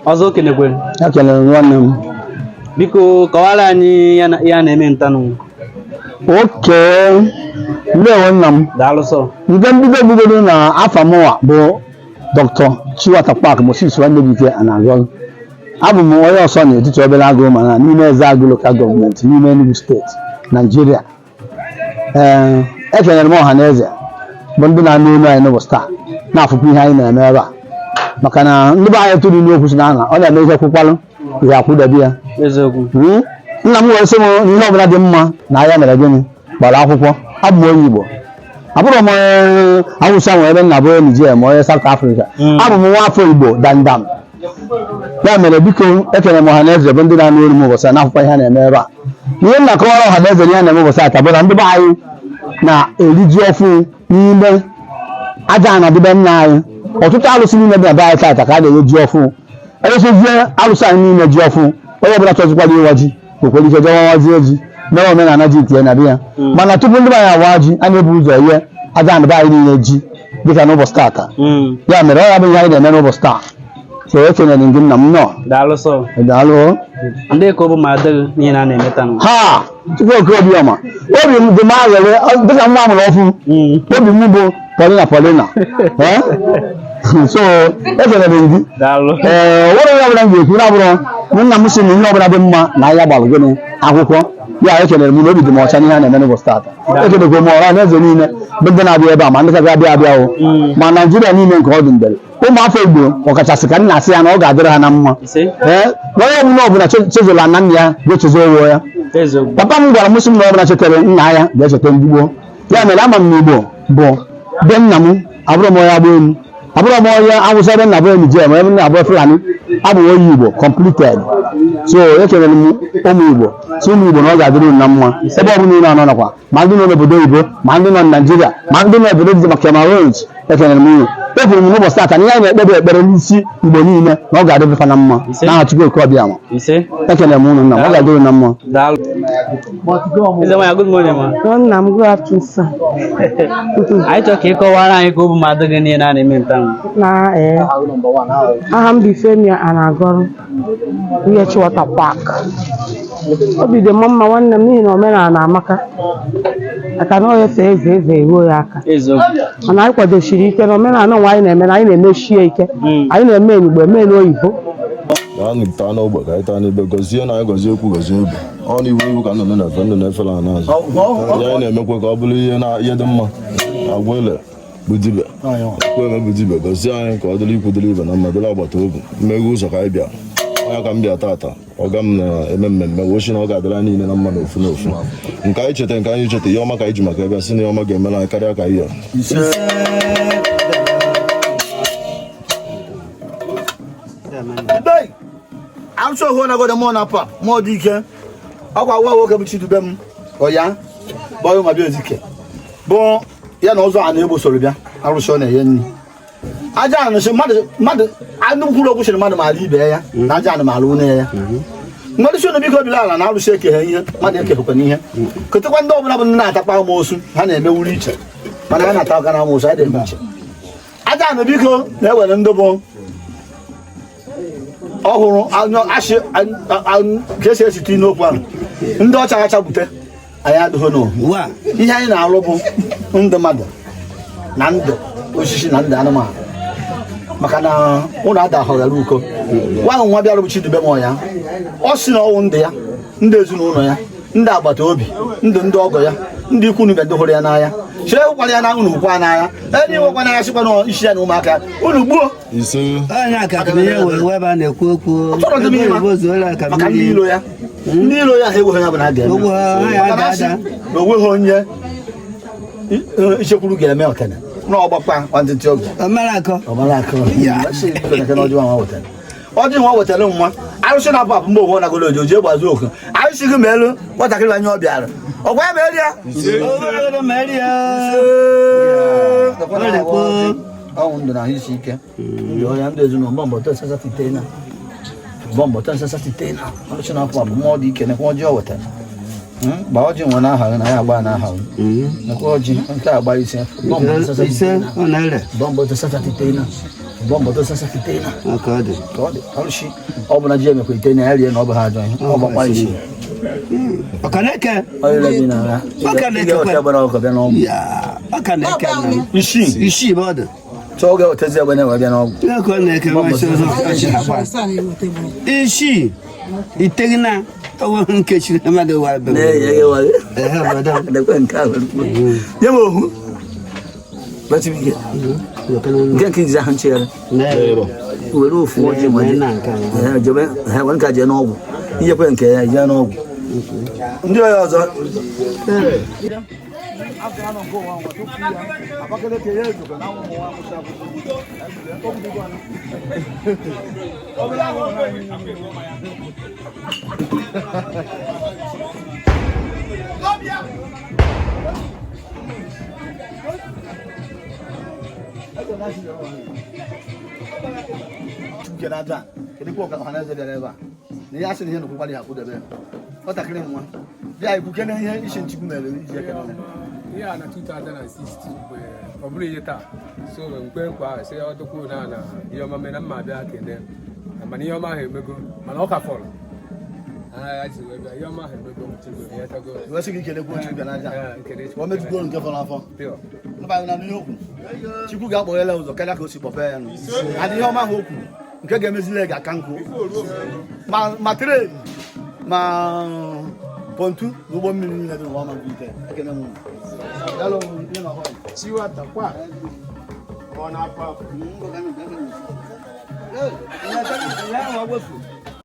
Ọzọ kenekwe. Ekele nwanne m. Biko kọwara anyị ya na-eme ntanụ. Oke. Ndewo nna m. Daalụ sọ. Nke mbido bidoro na afọ mụwa bụ Dr. Chiwata Park Moses Nwanebike Anagol. Abụ m onye ọsọ n'etiti obere agụ mana n'ime Ezeagụ Local Government n'ime Enugu Steeti, Nigeria. Ekenyere m ọha na eze bụ ndị na-anụ olu anyị n'ụbọchị taa na-afụkwa ihe anyị na-eme ebe a maka na ndị be anyị tụrụ n'okwu si na ọ na-eme ihe kwụkwalụ ihe akwụdebe ya. Eziokwu. Nna m were sị m ihe ọbụla dị mma na ya mere gịnị gbara akwụkwọ. Abụ m onye Igbo, abụrụ m onye Awụsa nwere ebe nna bụ Nigeria ma onye South Africa. Abụ m nwa afọ Igbo dandam. Ya mere biko ekele m ọha na eze bụ ndị na-anụ olu m ụbọchị na-afụkwa ihe na-eme ebe a. Ihe m na-akọwara ọha na eze ihe na-eme ụbọchị ata bụ na ndị be anyị na-eri ji ọfụ n'ime aja ana dịbe nna anyị. Ọtụtụ alụsị niile dị na be anyị tata ka a na-enye ji ọfụ. Eresozie alụsị anyị niile ji ọfụ, onye ọbụla chọzikwara ịwa ji okwere ike jewa wazie ji mere omenala ji tie na be ya. Mana tupu ndị be anyị awa ji, a na-ebu ụzọ ihe aja ana be anyị niile ji dịka n'ụbọchị tata. Ya mere ọ ya bụ ihe anyị na-eme n'ụbọchị taa. So ekenere gị nna m nọ. Daalụ sọ. Daalụ. Ndị ka ọ bụ ma adịghị n'ihe na-eme tanụ. Ha! Tupu oke Obiọma. Obi m dị m aghọrị dịka nwa amụrụ ọfụ. Obi m bụ Paulina. So ekenere gị. Daalụ. Nwere ihe ọbụla m ga-ekwu na-abụrụ nna m si na ihe ọbụla dị mma na ahịa gbalụ gịnị akwụkwọ. Ya ekenere m na obi dị m ọcha n'ihe a na-eme n'ụbọchị taata. Ekenekwa m ọha na eze niile bụ ndị na-abịa ebe a ma ndị ka abịa o ma Naijiria niile nke ọ dị mbere. Ụmụafọ Igbo ọkachasị ka nna asị ya na ọ ga-adịrị ha na mma. Onye ọbụla chezola na nna ya ga-echezo owo ya. Papa m gwara m sị m na ọbụla chetara nna ya ga-echeta mgbugbo. Ya mere ama m na Igbo bụ be nna m, abụrụ m onye agba elu, abụrụ m onye Awụsa ebe nna bụ Nigeria ma ebe nna abụọ Fulani. Abụ m onye Igbo completed. So ekelere m ụmụ Igbo si ụmụ Igbo na ọ ga-adịrị na mma ebe ọ bụla unu anọ nakwa ma ndị nọ n'obodo oyibo ma ndị nọ na Nigeria ma ndị nọ n'obodo dị maka Cameroon. Ekelere m unu. Ekwuru m n'ụbọchị taa ka ihe anyị na-ekpebe ekpere n'isi Igbo niile na ọ ga-adịrịfa na mma n'aha Chukwu oke Obiọma. Ekelere m unu nna m, ọ ga-adịrị na mma. Daalụ. Nna m good afternoon sir. Anyị chọrọ ka ị kọwara anyị ka ọ bụ ma adịghị n'ihe na-eme ntanụ. Aha m bụ Ifemi Anagol, nwunye Chiwata Park. Obi dị m mma nwanne m n'ihi na omenala amaka aka na onye fe eze eruo ya aka. Mana anyị kwadochiri ike na omenala nwa anyị na-eme na anyị na-emechie ike. Anyị na-eme Igbo eme n'oyibo. Anyị taa n'ogbe ka anyị taa n'ebe gọzie na anyị gọzie okwu gọzie obi. Ọ na iwu ka ndụ na-efe ndụ na-efela n'azụ. Anyị na-emekwa ka ọ bụrụ ihe dị mma. Agwa ele bụ dibe. Ekwe eme bụ dibe gọzie anyị ka ọ dịrị ikwu dịrị ibe na mma dịrị agbata obi. Mmeghe ụzọ ka anyị bịa. Onye ka m bịa tata ọga m na-eme mmemme wochi na ọ ga-adịrị anyị niile na mma n'ofu n'ofu. Nke anyị cheta ihe ọma ka anyị ji maka ebe si na ihe ọma ga-emere anyị karịa ka ihe. I'm sure when I go the morning pa more dike akwa wa wo ke bi chidube m oya boy ma bi ozike bon ya na ozo ana ebo soro bia arusho na ye nni aja na se madu anu kulo ku se madu ma ri be ya na aja na ma lu na ya madu so no bi ko bi la na arusho ke he ihe madu ke ko ni ihe keto kwa ndo obula bu na atakpa mo osu ha na eme wuri iche mana ha na ta kana mo osu ade iche aja na bi ko na e were ndo bo ọhụrụ ashị ka esi esite n'okwu ahụ ndị ọcha acha bute anyị adịghị n'ohu ihe anyị na-alụ bụ ndụ mmadụ na ndụ osisi na ndụ anụmanụ maka na ụlọ ada ahọghara uko nwa nwa bịara bụ Chidube m ya ọ sị na ọnwụ ndụ ya ndị ezinụlọ ya ndị agbata obi ndị ọgọ ya ndị ikwu n'ibe ndị hụrụ ya n'anya chee ụkwara ya na unu ukwa n'anya enyi nwekwana ya sịkwa na isi ya na ụmụaka unu gbuo maka ndị ilo ya ha egweghị ya bụ na aga na onweghị onye ichekwuru ga-eme ọkene na ọgbakpa nwantịntị oge ọjị nwa wetara nwa arụsị na-apụ apụ mgbe ụgwọ nagolo oji gbazu oku arụsị gị ma elu nwatakịrị anya ọ bịara ọgwa ya meri ya ọnwụ ndụ na ahụ isi ike ndị ọya ndị ezinụlọ bọmbọtọ nsasa site na arụsị na-apụ apụ mmụọ dị ike nekwa ọjị ọ wetara gba ọjị nwe na aha na ya agba na aha nekwa ọjị nke agba ise bọmbọtọ nsasa site na bomba to sasa kitena akade alushi obuna je me ko itena ali na oba ha join oba kwalishi akaneke ayela bina akaneke ko bana ko bana ya akaneke ishi bada choga otazia bana wa bana akaneke ma so ishi itegna awo nkechi na made wa be ye wa madam da ko nka yemo bati biye ngan ki za han chere wero fu je mo jobe ha wan ka je no ogu iye ko nke ya je no ogu ndi yo zo Kenada, kini ko ka hana ze dereba. Ni ya sin henu ko bali hakuda be. O takire mu. Ya iku kenan ya ishin tiku mele je kenan. Yeah, na 2016 probably yeta. So nkwe kwa se o to ku na yo ma me na ma bia kende. Amani yo ma he mego. Mana o ka follow. Ah, ati we bia yo ma he mego mutigo yeta go. Wo se ki kele ko tiku Kenada. Wo me go nke fola fo. Pio. No ba na no yoku. Tiku ga bo yele uzo kala ko si pope ya no. Adi yo ma hoku. Nke ga mezile ga kanko. Ma train. Ma pontu rubo mmiri na do wa ma bite. Ekene mu. Hello, ni ma ho. Chiwa takwa. Ona pa. Ngo ga mi ga. Eh, ya ta ni ya wa go su.